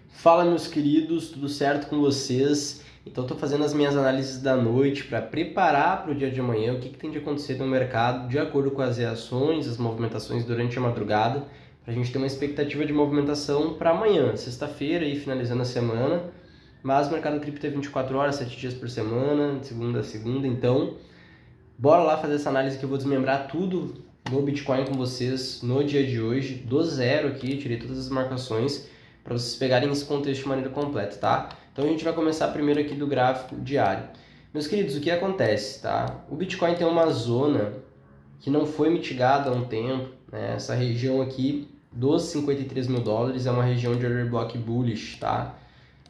Fala, meus queridos, tudo certo com vocês? Então estou fazendo as minhas análises da noite para preparar para o dia de amanhã o que tem de acontecer no mercado de acordo com as reações, as movimentações durante a madrugada, para a gente ter uma expectativa de movimentação para amanhã, sexta-feira e finalizando a semana. Mas o mercado cripto é 24 horas, 7 dias por semana, de segunda a segunda, então bora lá fazer essa análise que eu vou desmembrar tudo no Bitcoin com vocês no dia de hoje, do zero aqui, tirei todas as marcações para vocês pegarem esse contexto de maneira completa, tá? Então a gente vai começar primeiro aqui do gráfico diário. Meus queridos, o que acontece, tá? O Bitcoin tem uma zona que não foi mitigada há um tempo, né? Essa região aqui dos 53 mil dólares é uma região de order block bullish, tá?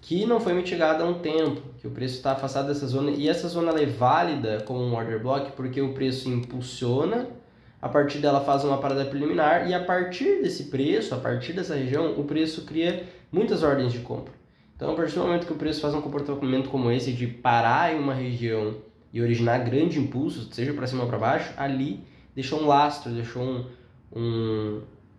Que não foi mitigada há um tempo, que o preço está afastado dessa zona, e essa zona ela é válida como um order block porque o preço impulsiona, a partir dela faz uma parada preliminar, e a partir desse preço, a partir dessa região, o preço cria muitas ordens de compra. Então, a partir do momento que o preço faz um comportamento como esse, de parar em uma região e originar grande impulso, seja para cima ou para baixo, ali deixou um lastro, deixou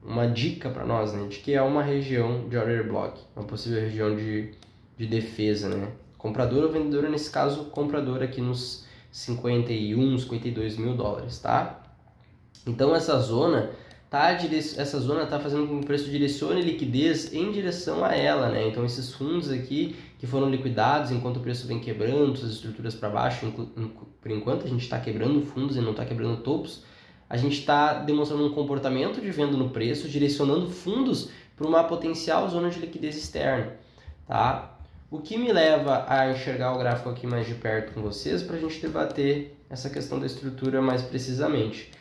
uma dica para nós, né, de que é uma região de order block, uma possível região de defesa, né? Comprador ou vendedor, nesse caso, comprador aqui nos 51, 52 mil dólares, tá? Então essa zona tá fazendo com que o preço direcione liquidez em direção a ela, né? Então esses fundos aqui que foram liquidados enquanto o preço vem quebrando as estruturas para baixo, por enquanto a gente está quebrando fundos e não está quebrando topos, a gente está demonstrando um comportamento de venda no preço, direcionando fundos para uma potencial zona de liquidez externa, tá? O que me leva a enxergar o gráfico aqui mais de perto com vocês para a gente debater essa questão da estrutura mais precisamente.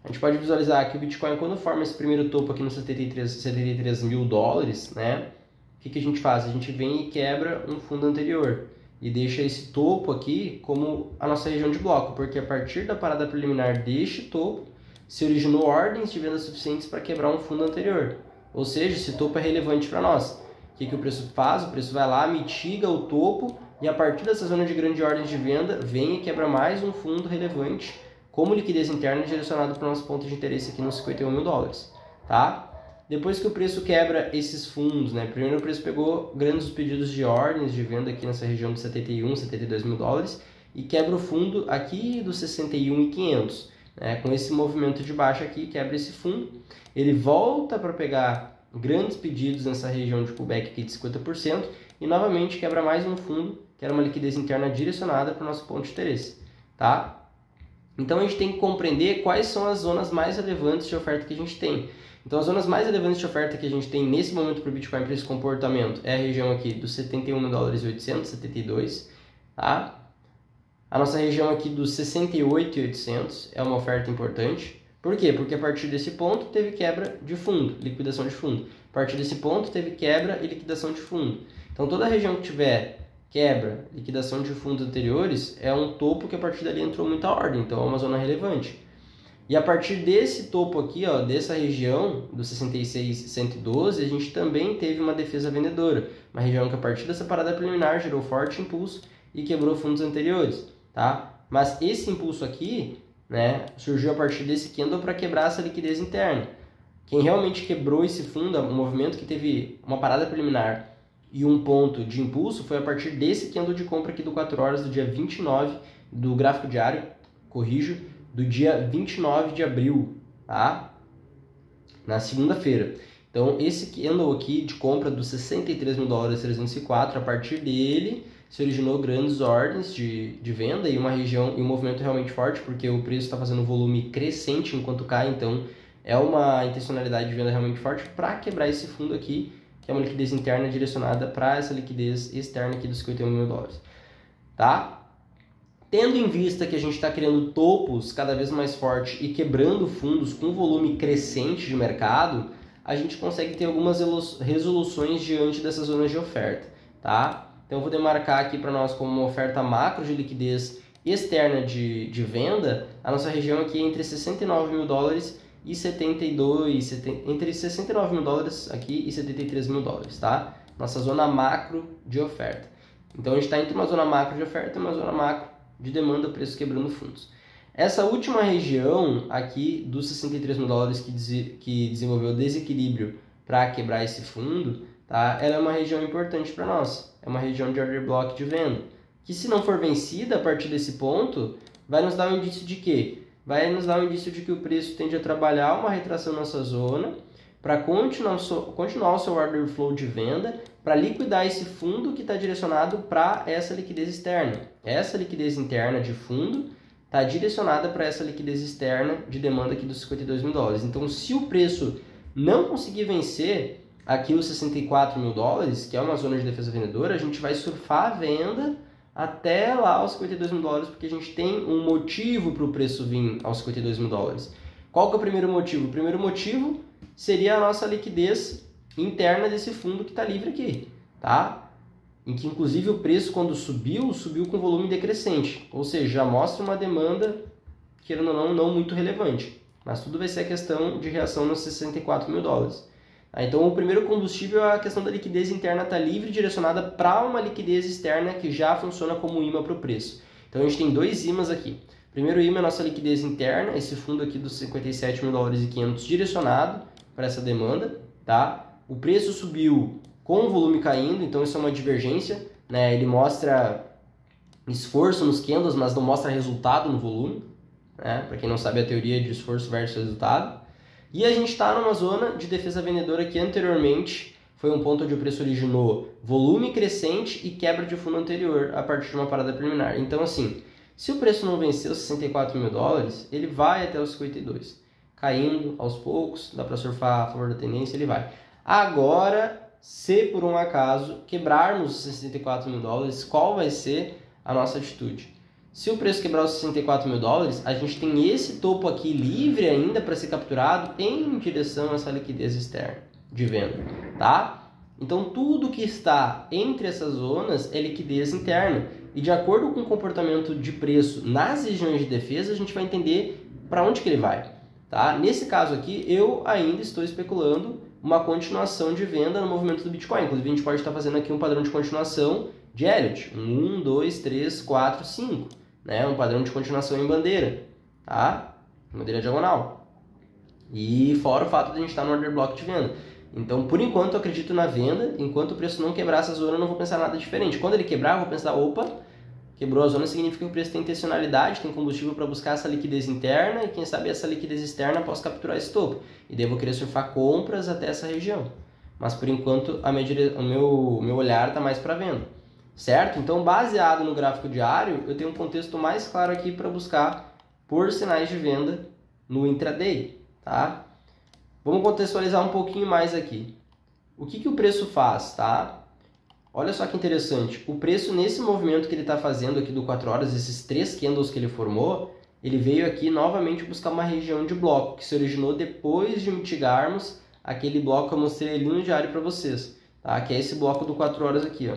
A gente pode visualizar que o Bitcoin, quando forma esse primeiro topo aqui nos 73 mil dólares, né? O que a gente faz? A gente vem e quebra um fundo anterior e deixa esse topo aqui como a nossa região de bloco, porque a partir da parada preliminar deste topo se originou ordens de venda suficientes para quebrar um fundo anterior. Ou seja, esse topo é relevante para nós. O que o preço faz? O preço vai lá, mitiga o topo e a partir dessa zona de grande ordem de venda, vem e quebra mais um fundo relevante como liquidez interna direcionado para o nosso ponto de interesse aqui nos 51 mil dólares, tá? Depois que o preço quebra esses fundos, né? Primeiro o preço pegou grandes pedidos de ordens de venda aqui nessa região de 71, 72 mil dólares e quebra o fundo aqui dos 61.500, né? Com esse movimento de baixa aqui, quebra esse fundo, ele volta para pegar grandes pedidos nessa região de pullback aqui de 50% e novamente quebra mais um fundo, que era uma liquidez interna direcionada para o nosso ponto de interesse, tá? Então a gente tem que compreender quais são as zonas mais relevantes de oferta que a gente tem. Então as zonas mais relevantes de oferta que a gente tem nesse momento para o Bitcoin, para esse comportamento, é a região aqui dos 71 mil dólares e 872, tá? A nossa região aqui dos 68.800 é uma oferta importante. Por quê? Porque a partir desse ponto teve quebra de fundo, liquidação de fundo. A partir desse ponto teve quebra e liquidação de fundo. Então toda região que tiver quebra, liquidação de fundos anteriores, é um topo que a partir dali entrou muita ordem, então é uma zona relevante. E a partir desse topo aqui, ó, dessa região, do 66.112, a gente também teve uma defesa vendedora, uma região que a partir dessa parada preliminar gerou forte impulso e quebrou fundos anteriores, tá? Mas esse impulso aqui, né, surgiu a partir desse candle para quebrar essa liquidez interna. Quem realmente quebrou esse fundo, o movimento que teve uma parada preliminar e um ponto de impulso foi a partir desse candle de compra aqui do 4 horas do dia 29 do gráfico diário, corrijo, do dia 29 de abril, tá? Na segunda-feira. Então esse candle aqui de compra dos 63 mil dólares 304, a partir dele se originou grandes ordens de venda e uma região e um movimento realmente forte, porque o preço está fazendo um volume crescente enquanto cai, então é uma intencionalidade de venda realmente forte para quebrar esse fundo aqui, que é uma liquidez interna direcionada para essa liquidez externa aqui dos 51 mil dólares, tá? Tendo em vista que a gente está criando topos cada vez mais fortes e quebrando fundos com volume crescente de mercado, a gente consegue ter algumas resoluções diante dessas zonas de oferta, tá? Então eu vou demarcar aqui para nós como uma oferta macro de liquidez externa de venda, a nossa região aqui é entre 69 mil dólares e 72, entre 69 mil dólares aqui e 73 mil dólares, tá? Nossa zona macro de oferta. Então a gente está entre uma zona macro de oferta e uma zona macro de demanda, preço quebrando fundos. Essa última região aqui dos 63 mil dólares que desenvolveu desequilíbrio para quebrar esse fundo, tá? Ela é uma região importante para nós, é uma região de order block de venda, que se não for vencida a partir desse ponto, vai nos dar um indício de quê? Vai nos dar um indício de que o preço tende a trabalhar uma retração nessa zona, para continuar o seu order flow de venda, para liquidar esse fundo que está direcionado para essa liquidez externa. Essa liquidez interna de fundo está direcionada para essa liquidez externa de demanda aqui dos 52 mil dólares. Então, se o preço não conseguir vencer aqui os 64 mil dólares, que é uma zona de defesa vendedora, a gente vai surfar a venda até lá aos 52 mil dólares, porque a gente tem um motivo para o preço vir aos 52 mil dólares. Qual que é o primeiro motivo? O primeiro motivo seria a nossa liquidez interna desse fundo que está livre aqui, tá? Em que inclusive o preço quando subiu com volume decrescente, ou seja, já mostra uma demanda, querendo ou não muito relevante, mas tudo vai ser a questão de reação nos 64 mil dólares. Então o primeiro combustível é a questão da liquidez interna estar livre, direcionada para uma liquidez externa que já funciona como imã para o preço. Então a gente tem dois imãs aqui. O primeiro imã é a nossa liquidez interna, esse fundo aqui dos 57 mil dólares e 500 direcionado para essa demanda, tá? O preço subiu com o volume caindo, então isso é uma divergência, né? Ele mostra esforço nos candles, mas não mostra resultado no volume, né? Para quem não sabe a teoria de esforço versus resultado. E a gente está numa zona de defesa vendedora que anteriormente foi um ponto onde o preço originou volume crescente e quebra de fundo anterior a partir de uma parada preliminar. Então assim, se o preço não vencer os 64 mil dólares, ele vai até os 52. Caindo aos poucos, dá para surfar a favor da tendência, ele vai. Agora, se por um acaso quebrarmos os 64 mil dólares, qual vai ser a nossa atitude? Se o preço quebrar os 64 mil dólares, a gente tem esse topo aqui livre ainda para ser capturado em direção a essa liquidez externa de venda, tá? Então, tudo que está entre essas zonas é liquidez interna. E de acordo com o comportamento de preço nas regiões de defesa, a gente vai entender para onde que ele vai, tá? Nesse caso aqui, eu ainda estou especulando uma continuação de venda no movimento do Bitcoin. Inclusive, a gente pode estar fazendo aqui um padrão de continuação de Elliott. 1, 2, 3, 4, 5. Né? Um padrão de continuação em bandeira, tá? Bandeira diagonal. E fora o fato de a gente estar no order block de venda. Então, por enquanto, eu acredito na venda. Enquanto o preço não quebrar essa zona, eu não vou pensar nada diferente. Quando ele quebrar, eu vou pensar, opa, quebrou a zona, significa que o preço tem intencionalidade, tem combustível para buscar essa liquidez interna. E quem sabe essa liquidez externa posso capturar esse topo. E daí eu vou querer surfar compras até essa região. Mas, por enquanto, o meu olhar está mais para venda. Certo? Então, baseado no gráfico diário, eu tenho um contexto mais claro aqui para buscar por sinais de venda no intraday, tá? Vamos contextualizar um pouquinho mais aqui. O que o preço faz, tá? Olha só que interessante. O preço, nesse movimento que ele está fazendo aqui do 4 horas, esses 3 candles que ele formou, ele veio aqui novamente buscar uma região de bloco, que se originou depois de mitigarmos aquele bloco que eu mostrei ali no diário para vocês, tá? Que é esse bloco do 4 horas aqui, ó.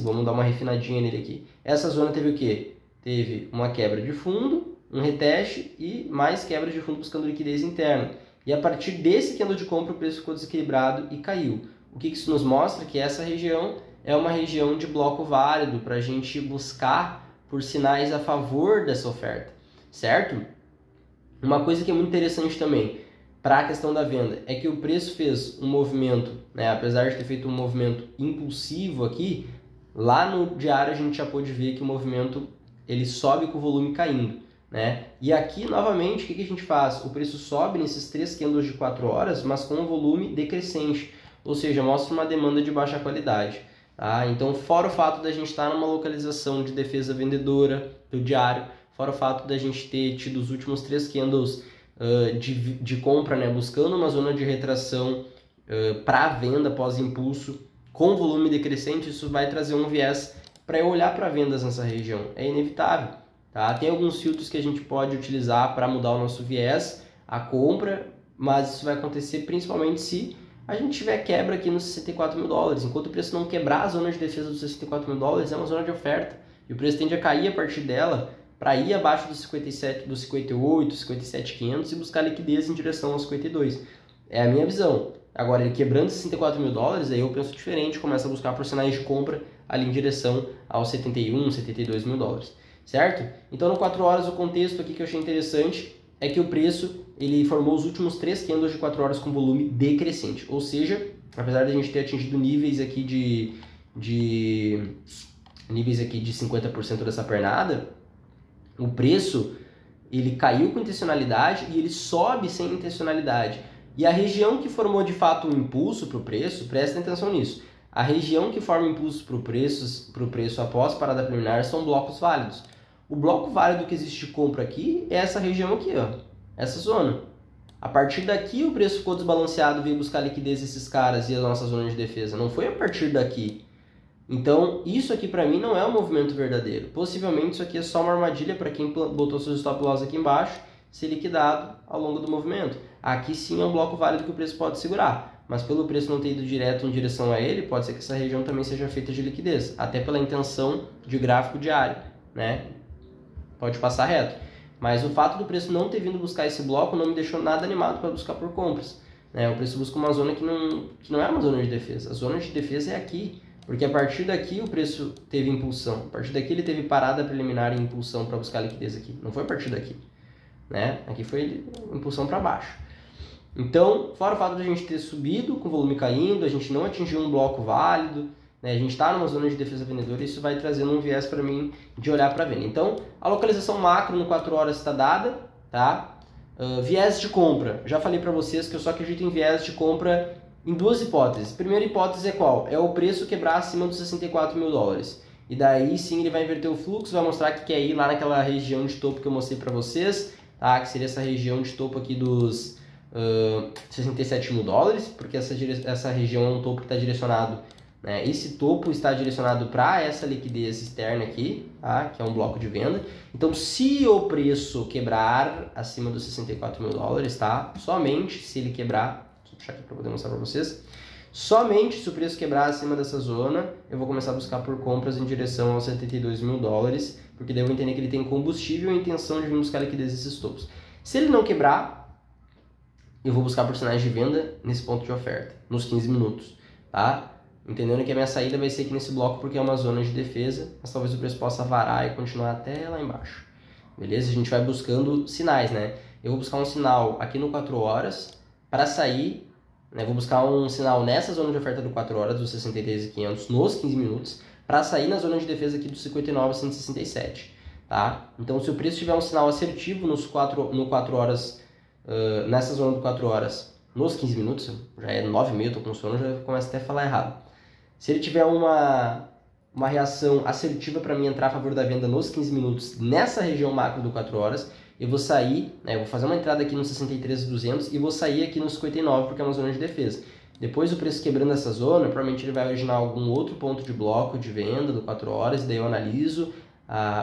Vamos dar uma refinadinha nele aqui. Essa zona teve o quê? Teve uma quebra de fundo, um reteste e mais quebra de fundo buscando liquidez interna. E a partir desse candle de compra o preço ficou desequilibrado e caiu. O que isso nos mostra? Que essa região é uma região de bloco válido para a gente buscar por sinais a favor dessa oferta, certo? Uma coisa que é muito interessante também para a questão da venda é que o preço fez um movimento, né, apesar de ter feito um movimento impulsivo aqui, lá no diário a gente já pôde ver que o movimento ele sobe com o volume caindo, né? E aqui novamente o que a gente faz? O preço sobe nesses 3 candles de 4 horas, mas com um volume decrescente, ou seja, mostra uma demanda de baixa qualidade. Tá? Então, fora o fato da gente estar numa localização de defesa vendedora do diário, fora o fato da gente ter tido os últimos 3 candles de compra, né, buscando uma zona de retração para venda pós-impulso, com volume decrescente, isso vai trazer um viés para eu olhar para vendas nessa região. É inevitável. Tá? Tem alguns filtros que a gente pode utilizar para mudar o nosso viés, a compra, mas isso vai acontecer principalmente se a gente tiver quebra aqui nos 64 mil dólares. Enquanto o preço não quebrar a zona de defesa dos 64 mil dólares, é uma zona de oferta. E o preço tende a cair a partir dela para ir abaixo dos 57, dos 58, 57,500 e buscar liquidez em direção aos 52. É a minha visão. Agora, ele quebrando 64 mil dólares, aí eu penso diferente, começo a buscar por sinais de compra ali em direção aos 71, 72 mil dólares, certo? Então, no 4 horas, o contexto aqui que eu achei interessante é que o preço, ele formou os últimos 3 candles de 4 horas com volume decrescente, ou seja, apesar de a gente ter atingido níveis aqui de 50% dessa pernada, o preço ele caiu com intencionalidade e ele sobe sem intencionalidade. E a região que formou de fato um impulso para o preço, prestem atenção nisso, a região que forma impulso para o preço após parada preliminar são blocos válidos. O bloco válido que existe de compra aqui é essa região aqui, ó, essa zona. A partir daqui o preço ficou desbalanceado, veio buscar liquidez desses caras e a nossa zona de defesa. Não foi a partir daqui. Então, isso aqui para mim não é um movimento verdadeiro. Possivelmente isso aqui é só uma armadilha para quem botou seus stop loss aqui embaixo, ser liquidado ao longo do movimento. Aqui sim é um bloco válido que o preço pode segurar, mas pelo preço não ter ido direto em direção a ele, pode ser que essa região também seja feita de liquidez, até pela intenção de gráfico diário, né? Pode passar reto. Mas o fato do preço não ter vindo buscar esse bloco não me deixou nada animado para buscar por compras, né? O preço busca uma zona que não é uma zona de defesa. A zona de defesa é aqui. Porque a partir daqui o preço teve impulsão, a partir daqui ele teve parada preliminar e impulsão para buscar liquidez aqui, não foi a partir daqui, né? Aqui foi impulsão para baixo. Então, fora o fato de a gente ter subido com o volume caindo, a gente não atingiu um bloco válido, né? A gente está numa zona de defesa vendedora e isso vai trazendo um viés para mim de olhar para venda. Então, a localização macro no 4 horas está dada, tá? Viés de compra, já falei para vocês que eu só acredito em viés de compra em duas hipóteses. Primeira hipótese é qual? É o preço quebrar acima dos 64 mil dólares. E daí sim ele vai inverter o fluxo, vai mostrar que quer ir lá naquela região de topo que eu mostrei para vocês, tá? Que seria essa região de topo aqui dos 67 mil dólares, porque essa região é um topo que está direcionado, né? Esse topo está direcionado para essa liquidez externa aqui, tá? Que é um bloco de venda. Então, se o preço quebrar acima dos 64 mil dólares, tá? Somente se ele quebrar, vou puxar aqui para poder mostrar para vocês. Somente se o preço quebrar acima dessa zona, eu vou começar a buscar por compras em direção aos 72 mil dólares, porque daí eu vou entender que ele tem combustível e intenção de vir buscar liquidez desses topos. Se ele não quebrar, eu vou buscar por sinais de venda nesse ponto de oferta, nos 15 minutos, tá? Entendendo que a minha saída vai ser aqui nesse bloco porque é uma zona de defesa, mas talvez o preço possa varar e continuar até lá embaixo. Beleza? A gente vai buscando sinais, né? Eu vou buscar um sinal aqui no 4 horas para sair, né? Vou buscar um sinal nessa zona de oferta do 4 horas, dos 63.500, nos 15 minutos, para sair na zona de defesa aqui dos 59.167, tá? Então, se o preço tiver um sinal assertivo no 4 horas, nessa zona do 4 horas, nos 15 minutos, já é 9h30, eu tô com sono, já começo até a falar errado. Se ele tiver uma reação assertiva para mim entrar a favor da venda nos 15 minutos, nessa região macro do 4 horas, eu vou sair, né, eu vou fazer uma entrada aqui nos 63.200 e vou sair aqui nos 59, porque é uma zona de defesa. Depois o preço quebrando essa zona, provavelmente ele vai originar algum outro ponto de bloco de venda do 4 horas, e daí eu analiso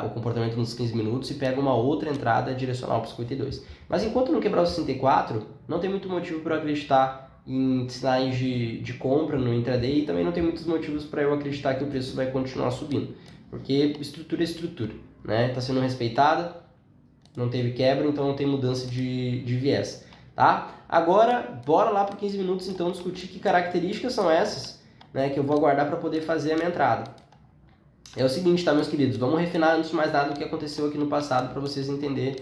o comportamento nos 15 minutos e pego uma outra entrada direcional para os 52. Mas enquanto não quebrar os 64, não tem muito motivo para eu acreditar em sinais de compra no intraday, e também não tem muitos motivos para eu acreditar que o preço vai continuar subindo, porque estrutura é estrutura, né? Está sendo respeitada, não teve quebra, então não tem mudança de viés, tá? Agora, bora lá para 15 minutos então discutir que características são essas, né, que eu vou aguardar para poder fazer a minha entrada. É o seguinte, tá, meus queridos? Vamos refinar antes de mais nada o que aconteceu aqui no passado para vocês entenderem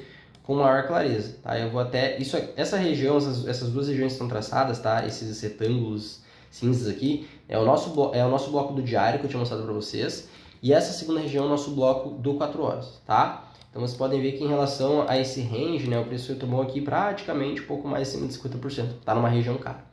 com maior clareza, tá? Eu vou até... essa região, essas duas regiões que estão traçadas, tá? Esses retângulos cinzas aqui, é o nosso bloco do diário que eu tinha mostrado para vocês. E essa segunda região é o nosso bloco do 4 horas, tá? Então vocês podem ver que em relação a esse range, né? O preço tomou aqui praticamente um pouco mais acima de 50%. Tá numa região cara.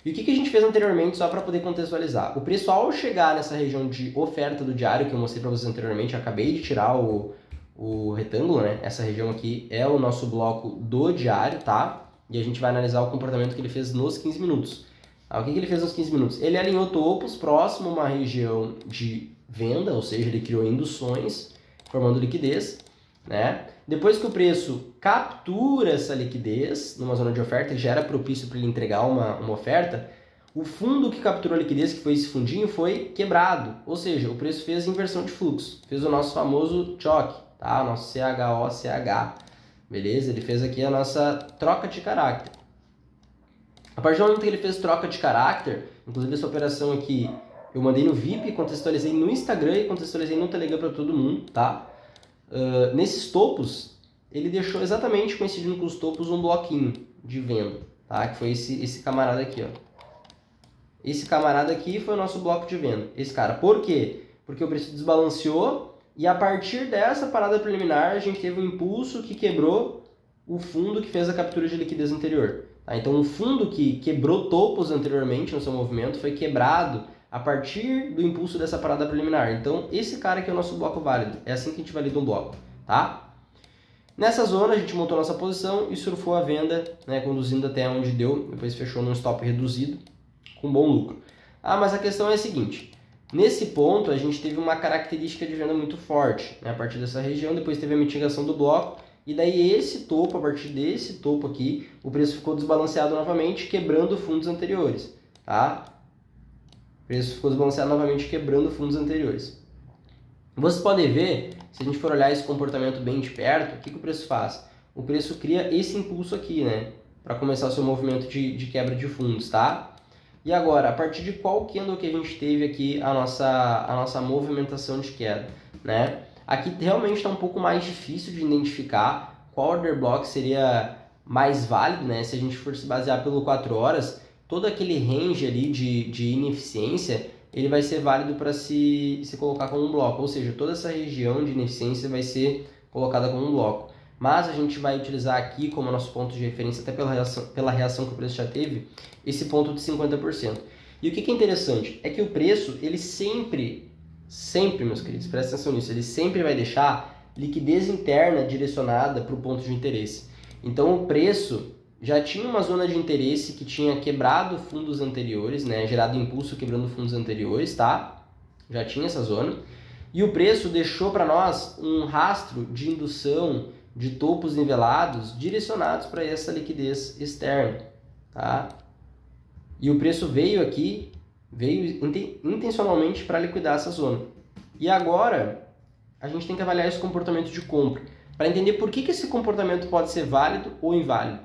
E o que a gente fez anteriormente, só para poder contextualizar? O preço, ao chegar nessa região de oferta do diário, que eu mostrei para vocês anteriormente, eu acabei de tirar o retângulo, né? Essa região aqui é o nosso bloco do diário, tá? E a gente vai analisar o comportamento que ele fez nos 15 minutos. O que ele fez nos 15 minutos? Ele alinhou topos próximo a uma região de venda, ou seja, ele criou induções, formando liquidez, né? Depois que o preço captura essa liquidez numa zona de oferta, que já era propício para ele entregar uma oferta, o fundo que capturou a liquidez, que foi esse fundinho, foi quebrado. Ou seja, o preço fez inversão de fluxo, fez o nosso famoso choque, tá? O nosso CHOCH, beleza? Ele fez aqui a nossa troca de caráter. A partir do momento que ele fez troca de caráter, inclusive essa operação aqui, eu mandei no VIP, contextualizei no Instagram e contextualizei no Telegram para todo mundo, tá? Nesses topos, ele deixou exatamente coincidindo com os topos um bloquinho de venda, tá? Que foi esse camarada aqui, ó. Esse camarada aqui foi o nosso bloco de venda. Esse cara. Por quê? Porque o preço desbalanceou e a partir dessa parada preliminar a gente teve um impulso que quebrou o fundo que fez a captura de liquidez anterior. Tá? Então o fundo que quebrou topos anteriormente no seu movimento foi quebrado a partir do impulso dessa parada preliminar. Então esse cara aqui é o nosso bloco válido. É assim que a gente valida um bloco. Tá? Nessa zona a gente montou nossa posição e surfou a venda, né, conduzindo até onde deu. Depois fechou num stop reduzido com bom lucro. Ah, mas a questão é a seguinte. Nesse ponto a gente teve uma característica de venda muito forte, né, a partir dessa região. Depois teve a mitigação do bloco. E daí esse topo, a partir desse topo aqui, o preço ficou desbalanceado novamente, quebrando fundos anteriores, tá? O preço ficou desbalanceado novamente, quebrando fundos anteriores. Vocês podem ver, se a gente for olhar esse comportamento bem de perto, o que o preço faz? O preço cria esse impulso aqui, né? Para começar o seu movimento de quebra de fundos, tá? E agora, a partir de qual candle que a gente teve aqui a nossa movimentação de queda, né? Aqui realmente está um pouco mais difícil de identificar qual order block seria mais válido, né? Se a gente for se basear pelo 4 horas, todo aquele range ali de ineficiência, ele vai ser válido para se colocar como um bloco. Ou seja, toda essa região de ineficiência vai ser colocada como um bloco. Mas a gente vai utilizar aqui como nosso ponto de referência, até pela reação que o preço já teve, esse ponto de 50%. E o que é interessante é que o preço, ele sempre, meus queridos, presta atenção nisso, ele sempre vai deixar liquidez interna direcionada para o ponto de interesse. Então o preço já tinha uma zona de interesse que tinha quebrado fundos anteriores, né, gerado impulso quebrando fundos anteriores, tá? Já tinha essa zona. E o preço deixou para nós um rastro de indução de topos nivelados direcionados para essa liquidez externa, tá? E o preço veio aqui, veio intencionalmente para liquidar essa zona. E agora a gente tem que avaliar esse comportamento de compra para entender por que esse comportamento pode ser válido ou inválido.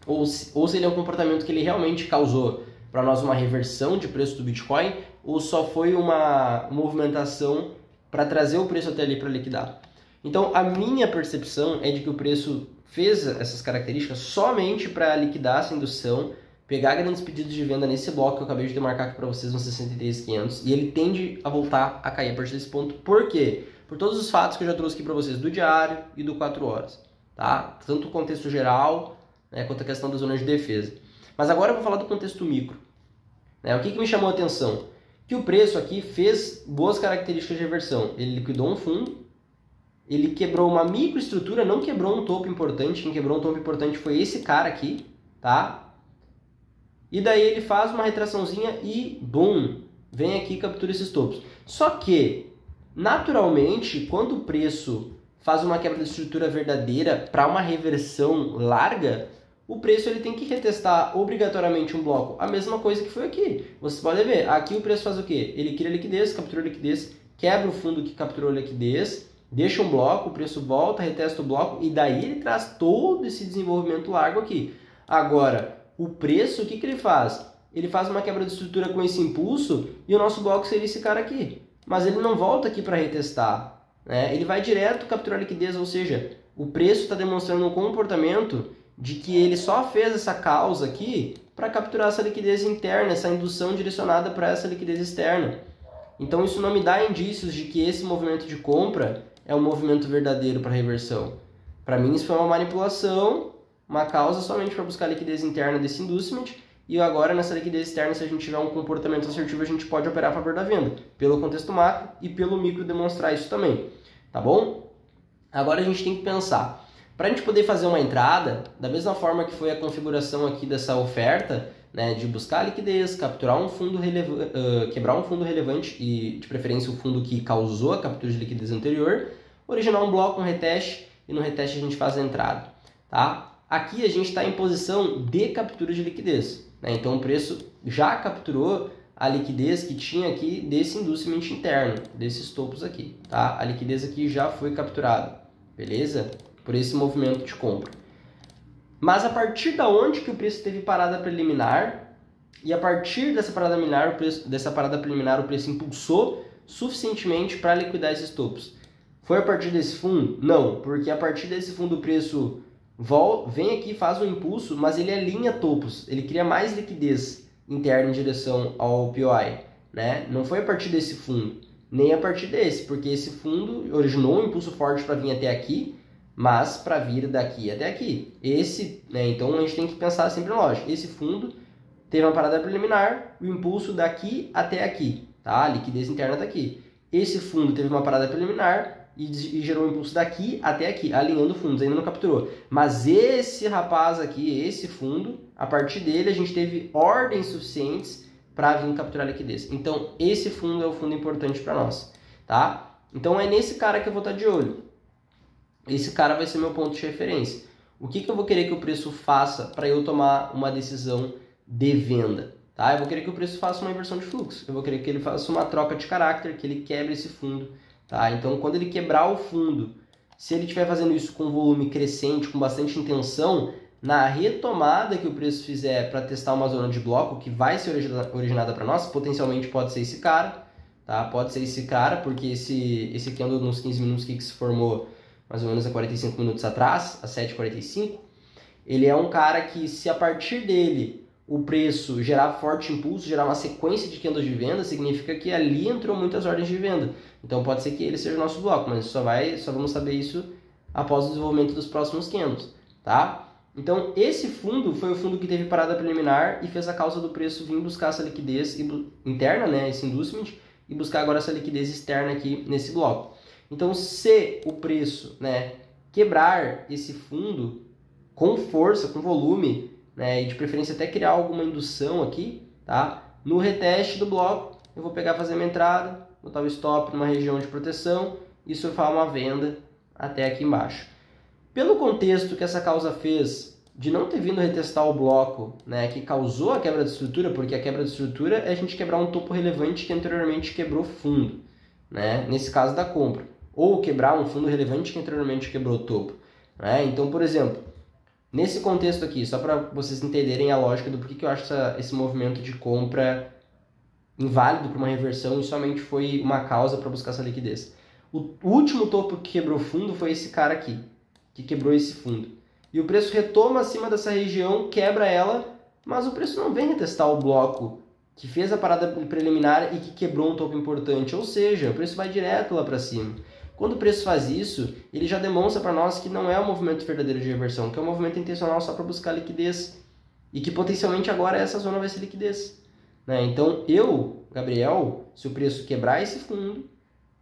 Ou se ele é um comportamento que ele realmente causou para nós uma reversão de preço do Bitcoin ou só foi uma movimentação para trazer o preço até ali para liquidar. Então a minha percepção é de que o preço fez essas características somente para liquidar essa indução, pegar grandes pedidos de venda nesse bloco que eu acabei de demarcar aqui para vocês no 63.500 e ele tende a voltar a cair a partir desse ponto. Por quê? Por todos os fatos que eu já trouxe aqui para vocês do diário e do 4 horas, tá? Tanto o contexto geral, né, quanto a questão da zona de defesa. Mas agora eu vou falar do contexto micro. Né? O que me chamou a atenção? Que o preço aqui fez boas características de reversão. Ele liquidou um fundo, ele quebrou uma microestrutura, não quebrou um topo importante. Quem quebrou um topo importante foi esse cara aqui, tá? E daí ele faz uma retraçãozinha e, boom, vem aqui e captura esses topos. Só que, naturalmente, quando o preço faz uma quebra de estrutura verdadeira para uma reversão larga, o preço ele tem que retestar obrigatoriamente um bloco. A mesma coisa que foi aqui. Vocês podem ver, aqui o preço faz o quê? Ele cria liquidez, captura liquidez, quebra o fundo que capturou liquidez, deixa um bloco, o preço volta, retesta o bloco e daí ele traz todo esse desenvolvimento largo aqui. Agora, o preço, o que ele faz? Ele faz uma quebra de estrutura com esse impulso e o nosso bloco seria esse cara aqui. Mas ele não volta aqui para retestar, né? Ele vai direto capturar liquidez, ou seja, o preço está demonstrando um comportamento de que ele só fez essa causa aqui para capturar essa liquidez interna, essa indução direcionada para essa liquidez externa. Então isso não me dá indícios de que esse movimento de compra é um movimento verdadeiro para reversão. Para mim isso foi uma manipulação, uma causa somente para buscar a liquidez interna desse inducement, e agora nessa liquidez externa, se a gente tiver um comportamento assertivo, a gente pode operar a favor da venda, pelo contexto macro e pelo micro demonstrar isso também, tá bom? Agora a gente tem que pensar, para a gente poder fazer uma entrada, da mesma forma que foi a configuração aqui dessa oferta, né, de buscar liquidez, capturar um fundo quebrar um fundo relevante e de preferência o fundo que causou a captura de liquidez anterior, originar um bloco, um reteste e no reteste a gente faz a entrada, tá? Aqui a gente está em posição de captura de liquidez, né? Então o preço já capturou a liquidez que tinha aqui desse inducimento interno, desses topos aqui, tá? A liquidez aqui já foi capturada, beleza? Por esse movimento de compra. Mas a partir da onde que o preço teve parada preliminar e a partir dessa parada preliminar o preço impulsou suficientemente para liquidar esses topos? Foi a partir desse fundo? Não, porque a partir desse fundo o preço vem aqui, faz um impulso, mas ele alinha topos, ele cria mais liquidez interna em direção ao POI, né? Não foi a partir desse fundo, nem a partir desse, porque esse fundo originou um impulso forte para vir até aqui, mas para vir daqui até aqui. Esse, né? Então a gente tem que pensar sempre lógico. Esse fundo teve uma parada preliminar, o impulso daqui até aqui, tá? A liquidez interna está aqui. Esse fundo teve uma parada preliminar e gerou um impulso daqui até aqui, alinhando fundos, ainda não capturou. Mas esse rapaz aqui, esse fundo, a partir dele a gente teve ordens suficientes para vir capturar liquidez. Então esse fundo é o fundo importante para nós, tá? Então é nesse cara que eu vou estar de olho. Esse cara vai ser meu ponto de referência. O que eu vou querer que o preço faça para eu tomar uma decisão de venda? Tá? Eu vou querer que o preço faça uma inversão de fluxo. Eu vou querer que ele faça uma troca de caráter, que ele quebre esse fundo. Tá? Então, quando ele quebrar o fundo, se ele estiver fazendo isso com volume crescente, com bastante intenção, na retomada que o preço fizer para testar uma zona de bloco, que vai ser originada para nós, potencialmente pode ser esse cara. Tá? Pode ser esse cara, porque esse aqui andou nos 15 minutos que se formou mais ou menos a 45 minutos atrás, a 7h45, ele é um cara que, se a partir dele o preço gerar forte impulso, gerar uma sequência de candles de venda, significa que ali entrou muitas ordens de venda. Então pode ser que ele seja o nosso bloco, mas só vamos saber isso após o desenvolvimento dos próximos candles, tá? Então esse fundo foi o fundo que teve parada preliminar e fez a causa do preço vir buscar essa liquidez interna, né, esse inducement, e buscar agora essa liquidez externa aqui nesse bloco. Então, se o preço, né, quebrar esse fundo com força, com volume, né, e de preferência até criar alguma indução aqui, tá? No reteste do bloco, eu vou pegar, fazer minha entrada, botar o stop numa região de proteção e surfar uma venda até aqui embaixo. Pelo contexto que essa causa fez de não ter vindo retestar o bloco, né, que causou a quebra de estrutura, porque a quebra de estrutura é a gente quebrar um topo relevante que anteriormente quebrou fundo, né, nesse caso da compra. Ou quebrar um fundo relevante que anteriormente quebrou o topo. Né? Então, por exemplo, nesse contexto aqui, só para vocês entenderem a lógica do porquê que eu acho esse movimento de compra inválido para uma reversão e somente foi uma causa para buscar essa liquidez. O último topo que quebrou fundo foi esse cara aqui, que quebrou esse fundo. E o preço retoma acima dessa região, quebra ela, mas o preço não vem retestar o bloco que fez a parada preliminar e que quebrou um topo importante. Ou seja, o preço vai direto lá para cima. Quando o preço faz isso, ele já demonstra para nós que não é um movimento verdadeiro de reversão, que é um movimento intencional só para buscar liquidez. E que potencialmente agora essa zona vai ser liquidez. Né? Então eu, Gabriel, se o preço quebrar esse fundo,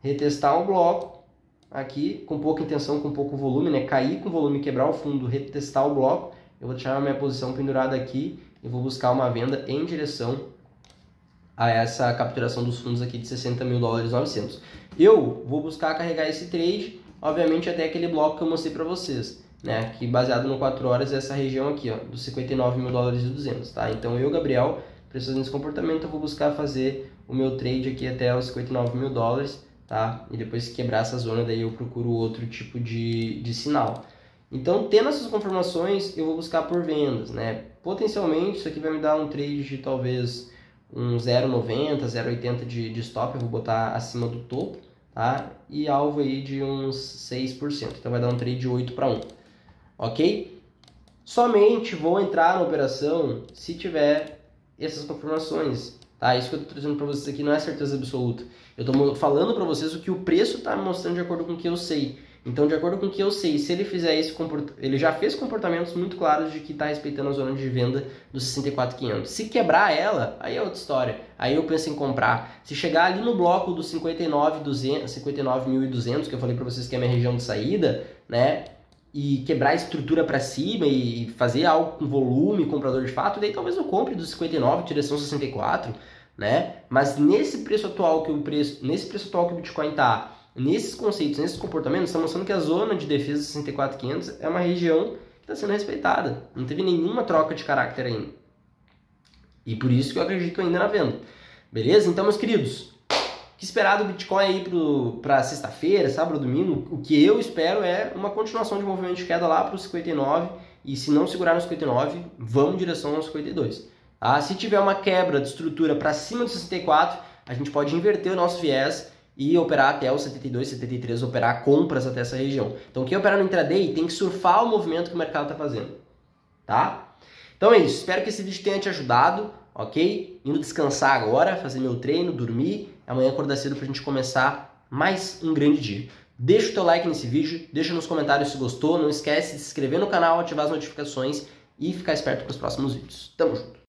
retestar o bloco, aqui com pouca intenção, com pouco volume, né? Cair com volume, quebrar o fundo, retestar o bloco, eu vou deixar a minha posição pendurada aqui e vou buscar uma venda em direção a essa capturação dos fundos aqui de 60 mil dólares 900. Eu vou buscar carregar esse trade, obviamente até aquele bloco que eu mostrei para vocês, né? Que baseado no 4 horas é essa região aqui, ó, dos 59 mil dólares e 200, tá? Então eu, Gabriel, precisando desse comportamento, eu vou buscar fazer o meu trade aqui até os 59 mil dólares, tá? E depois que quebrar essa zona, daí eu procuro outro tipo de sinal. Então, tendo essas confirmações, eu vou buscar por vendas, né? Potencialmente, isso aqui vai me dar um trade de talvez um 0,90, 0,80 de stop, eu vou botar acima do topo, tá? E alvo aí de uns 6%, então vai dar um trade de 8 para 1, ok? Somente vou entrar na operação se tiver essas confirmações, tá? Isso que eu estou trazendo para vocês aqui não é certeza absoluta. Eu estou falando para vocês o que o preço está mostrando de acordo com o que eu sei. Então, de acordo com o que eu sei, se ele fizer esse comportamento, ele já fez comportamentos muito claros de que está respeitando a zona de venda dos 64,500. Se quebrar ela, aí é outra história. Aí eu penso em comprar. Se chegar ali no bloco dos 59.200, que eu falei para vocês que é a minha região de saída, né? E quebrar a estrutura para cima e fazer algo com volume, comprador de fato, daí talvez eu compre dos 59, direção 64, né? Mas nesse preço atual que o Bitcoin está, nesses conceitos, nesses comportamentos, está mostrando que a zona de defesa 64.500 é uma região que está sendo respeitada. Não teve nenhuma troca de caráter ainda. E por isso que eu acredito ainda na venda. Beleza? Então, meus queridos, o que esperar do Bitcoin aí para sexta-feira, sábado, domingo? O que eu espero é uma continuação de movimento de queda lá para os 59. E se não segurar nos 59, vamos em direção aos 52. Tá? Se tiver uma quebra de estrutura para cima dos 64, a gente pode inverter o nosso viés e operar até os 72, 73, operar compras até essa região. Então, quem opera no intraday tem que surfar o movimento que o mercado está fazendo, tá? Então é isso, espero que esse vídeo tenha te ajudado. ok? Indo descansar agora, fazer meu treino, dormir, amanhã acordar cedo pra gente começar mais um grande dia. Deixa o teu like nesse vídeo, deixa nos comentários se gostou, não esquece de se inscrever no canal, ativar as notificações e ficar esperto para os próximos vídeos. Tamo junto!